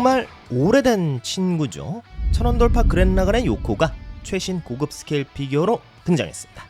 정말 오래된 친구죠. 1000원 돌파 그랜라간의 요코가 최신 고급 스케일 피규어로 등장했습니다.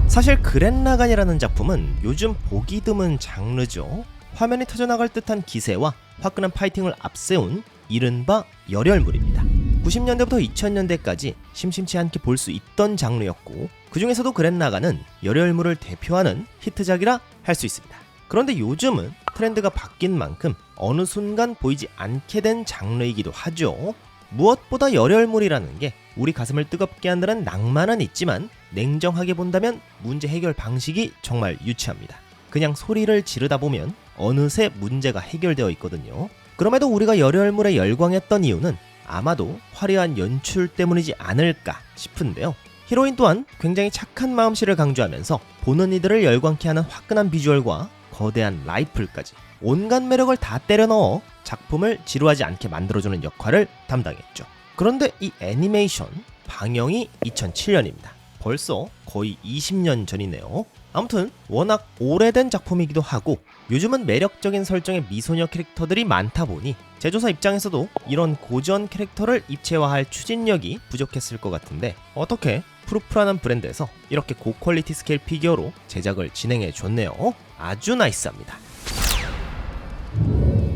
사실 그랜라간이라는 작품은 요즘 보기 드문 장르죠. 화면이 터져나갈 듯한 기세와 화끈한 파이팅을 앞세운 이른바 열혈물입니다. 90년대부터 2000년대까지 심심치 않게 볼 수 있던 장르였고, 그 중에서도 그랜라간은 열혈물을 대표하는 히트작이라 할 수 있습니다. 그런데 요즘은 트렌드가 바뀐 만큼 어느 순간 보이지 않게 된 장르이기도 하죠. 무엇보다 열혈물이라는 게 우리 가슴을 뜨겁게 한다는 낭만은 있지만 냉정하게 본다면 문제 해결 방식이 정말 유치합니다. 그냥 소리를 지르다 보면 어느새 문제가 해결되어 있거든요. 그럼에도 우리가 열혈물에 열광했던 이유는 아마도 화려한 연출 때문이지 않을까 싶은데요. 히로인 또한 굉장히 착한 마음씨를 강조하면서 보는 이들을 열광케 하는 화끈한 비주얼과 거대한 라이플까지 온갖 매력을 다 때려 넣어 작품을 지루하지 않게 만들어주는 역할을 담당했죠. 그런데 이 애니메이션 방영이 2007년입니다. 벌써 거의 20년 전이네요. 아무튼 워낙 오래된 작품이기도 하고 요즘은 매력적인 설정의 미소녀 캐릭터들이 많다 보니 제조사 입장에서도 이런 고전 캐릭터를 입체화할 추진력이 부족했을 것 같은데, 어떻게 프루프라는 브랜드에서 이렇게 고퀄리티 스케일 피규어로 제작을 진행해 줬네요. 아주 나이스합니다.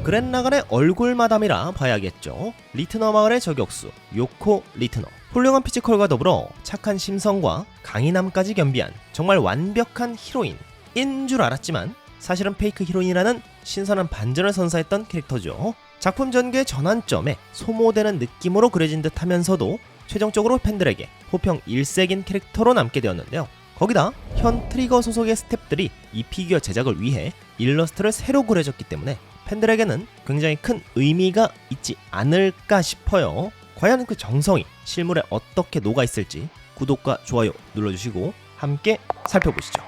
그랜라간의 얼굴 마담이라 봐야겠죠. 리트너 마을의 저격수 요코 리트너. 훌륭한 피지컬과 더불어 착한 심성과 강인함까지 겸비한 정말 완벽한 히로인인 줄 알았지만 사실은 페이크 히로인이라는 신선한 반전을 선사했던 캐릭터죠. 작품 전개의 전환점에 소모되는 느낌으로 그려진 듯 하면서도 최종적으로 팬들에게 호평 일색인 캐릭터로 남게 되었는데요. 거기다 현 트리거 소속의 스태프들이 이 피규어 제작을 위해 일러스트를 새로 그려줬기 때문에 팬들에게는 굉장히 큰 의미가 있지 않을까 싶어요. 과연 그 정성이 실물에 어떻게 녹아있을지 구독과 좋아요 눌러주시고 함께 살펴보시죠.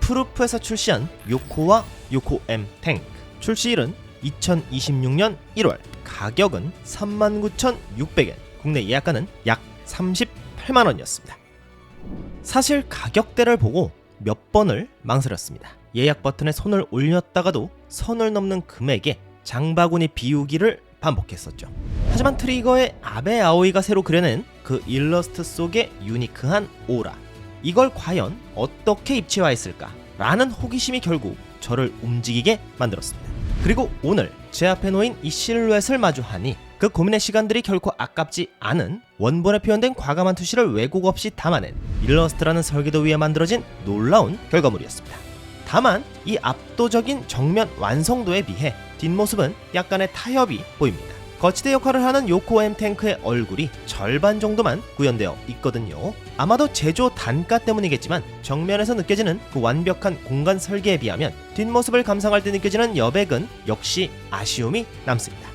프루프에서 출시한 요코와 요코 M 탱크. 출시일은 2026년 1월, 가격은 39,600엔, 국내 예약가는 약 38만원이었습니다. 사실 가격대를 보고 몇 번을 망설였습니다. 예약 버튼에 손을 올렸다가도 선을 넘는 금액에 장바구니 비우기를 반복했었죠. 하지만 트리거의 아베 아오이가 새로 그려낸 그 일러스트 속의 유니크한 오라, 이걸 과연 어떻게 입체화했을까? 라는 호기심이 결국 저를 움직이게 만들었습니다. 그리고 오늘 제 앞에 놓인 이 실루엣을 마주하니 그 고민의 시간들이 결코 아깝지 않은 원본에 표현된 과감한 투시를 왜곡 없이 담아낸 일러스트라는 설계도 위에 만들어진 놀라운 결과물이었습니다. 다만 이 압도적인 정면 완성도에 비해 뒷모습은 약간의 타협이 보입니다. 거치대 역할을 하는 요코 M 탱크의 얼굴이 절반 정도만 구현되어 있거든요. 아마도 제조 단가 때문이겠지만 정면에서 느껴지는 그 완벽한 공간 설계에 비하면 뒷모습을 감상할 때 느껴지는 여백은 역시 아쉬움이 남습니다.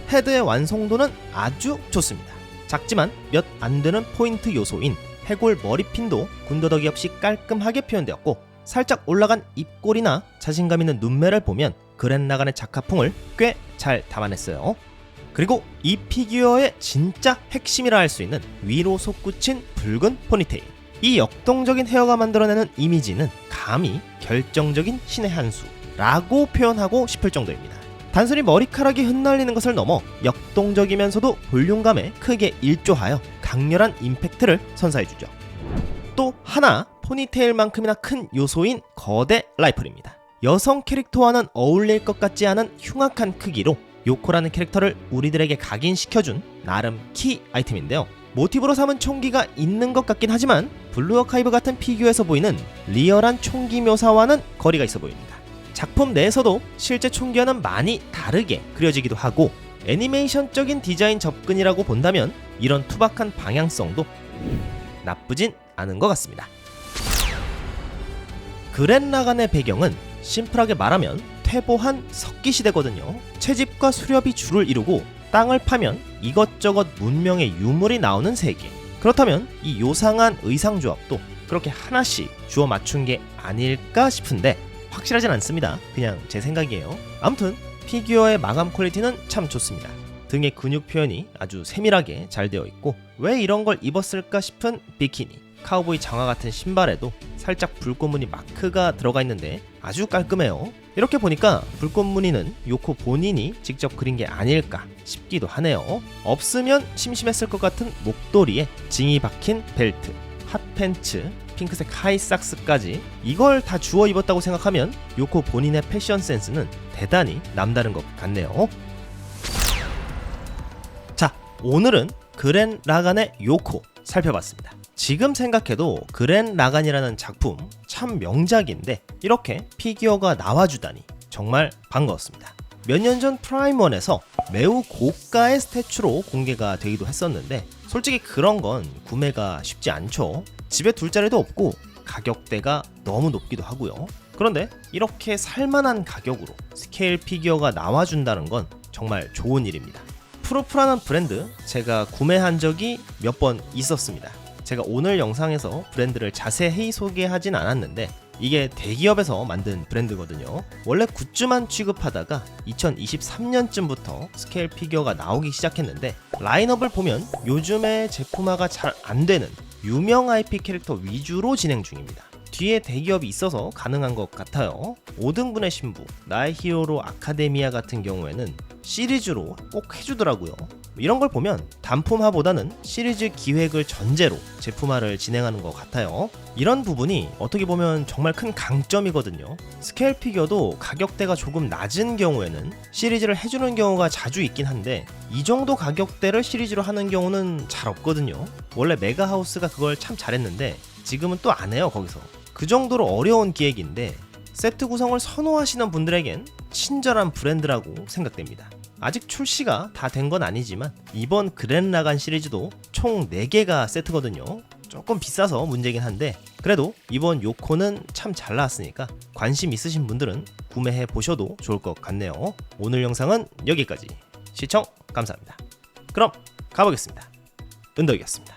헤드의 완성도는 아주 좋습니다. 작지만 몇 안 되는 포인트 요소인 해골 머리핀도 군더더기 없이 깔끔하게 표현되었고, 살짝 올라간 입꼬리나 자신감 있는 눈매를 보면 그랜라간의 작화풍을 꽤 잘 담아냈어요. 그리고 이 피규어의 진짜 핵심이라 할 수 있는 위로 솟구친 붉은 포니테일. 이 역동적인 헤어가 만들어내는 이미지는 감히 결정적인 신의 한 수라고 표현하고 싶을 정도입니다. 단순히 머리카락이 흩날리는 것을 넘어 역동적이면서도 볼륨감에 크게 일조하여 강렬한 임팩트를 선사해주죠. 또 하나 포니테일만큼이나 큰 요소인 거대 라이플입니다. 여성 캐릭터와는 어울릴 것 같지 않은 흉악한 크기로 요코라는 캐릭터를 우리들에게 각인시켜준 나름 키 아이템인데요. 모티브로 삼은 총기가 있는 것 같긴 하지만 블루 어카이브 같은 피규어에서 보이는 리얼한 총기 묘사와는 거리가 있어 보입니다. 작품 내에서도 실제 총기와는 많이 다르게 그려지기도 하고, 애니메이션적인 디자인 접근이라고 본다면 이런 투박한 방향성도 나쁘진 않은 것 같습니다. 그랜라간의 배경은 심플하게 말하면 퇴보한 석기시대거든요. 채집과 수렵이 주를 이루고 땅을 파면 이것저것 문명의 유물이 나오는 세계. 그렇다면 이 요상한 의상조합도 그렇게 하나씩 주워 맞춘 게 아닐까 싶은데, 확실하진 않습니다. 그냥 제 생각이에요. 아무튼 피규어의 마감 퀄리티는 참 좋습니다. 등의 근육 표현이 아주 세밀하게 잘 되어 있고, 왜 이런 걸 입었을까 싶은 비키니, 카우보이 장화 같은 신발에도 살짝 불꽃무늬 마크가 들어가 있는데 아주 깔끔해요. 이렇게 보니까 불꽃무늬는 요코 본인이 직접 그린 게 아닐까 싶기도 하네요. 없으면 심심했을 것 같은 목도리에 징이 박힌 벨트, 핫팬츠, 핑크색 하이삭스까지 이걸 다 주워 입었다고 생각하면 요코 본인의 패션 센스는 대단히 남다른 것 같네요. 자, 오늘은 그랜 라간의 요코 살펴봤습니다. 지금 생각해도 그랜 라간이라는 작품 참 명작인데 이렇게 피규어가 나와주다니 정말 반가웠습니다. 몇 년 전 프라임1에서 매우 고가의 스태츄로 공개가 되기도 했었는데 솔직히 그런 건 구매가 쉽지 않죠. 집에 둘 자리도 없고 가격대가 너무 높기도 하고요. 그런데 이렇게 살만한 가격으로 스케일 피규어가 나와준다는 건 정말 좋은 일입니다. 프로프라는 브랜드 제가 구매한 적이 몇 번 있었습니다. 제가 오늘 영상에서 브랜드를 자세히 소개하진 않았는데 이게 대기업에서 만든 브랜드거든요. 원래 굿즈만 취급하다가 2023년쯤부터 스케일 피규어가 나오기 시작했는데 라인업을 보면 요즘에 제품화가 잘 안되는 유명 IP 캐릭터 위주로 진행 중입니다. 뒤에 대기업이 있어서 가능한 것 같아요. 5등분의 신부, 나의 히어로 아카데미아 같은 경우에는 시리즈로 꼭 해주더라고요. 이런 걸 보면 단품화보다는 시리즈 기획을 전제로 제품화를 진행하는 것 같아요. 이런 부분이 어떻게 보면 정말 큰 강점이거든요. 스케일 피규어도 가격대가 조금 낮은 경우에는 시리즈를 해주는 경우가 자주 있긴 한데 이 정도 가격대를 시리즈로 하는 경우는 잘 없거든요. 원래 메가하우스가 그걸 참 잘했는데 지금은 또 안 해요. 거기서 그 정도로 어려운 기획인데 세트 구성을 선호하시는 분들에겐 친절한 브랜드라고 생각됩니다. 아직 출시가 다 된 건 아니지만 이번 그랜 라간 시리즈도 총 4개가 세트거든요. 조금 비싸서 문제긴 한데 그래도 이번 요코는 참 잘 나왔으니까 관심 있으신 분들은 구매해 보셔도 좋을 것 같네요. 오늘 영상은 여기까지. 시청 감사합니다. 그럼 가보겠습니다. 은덕이었습니다.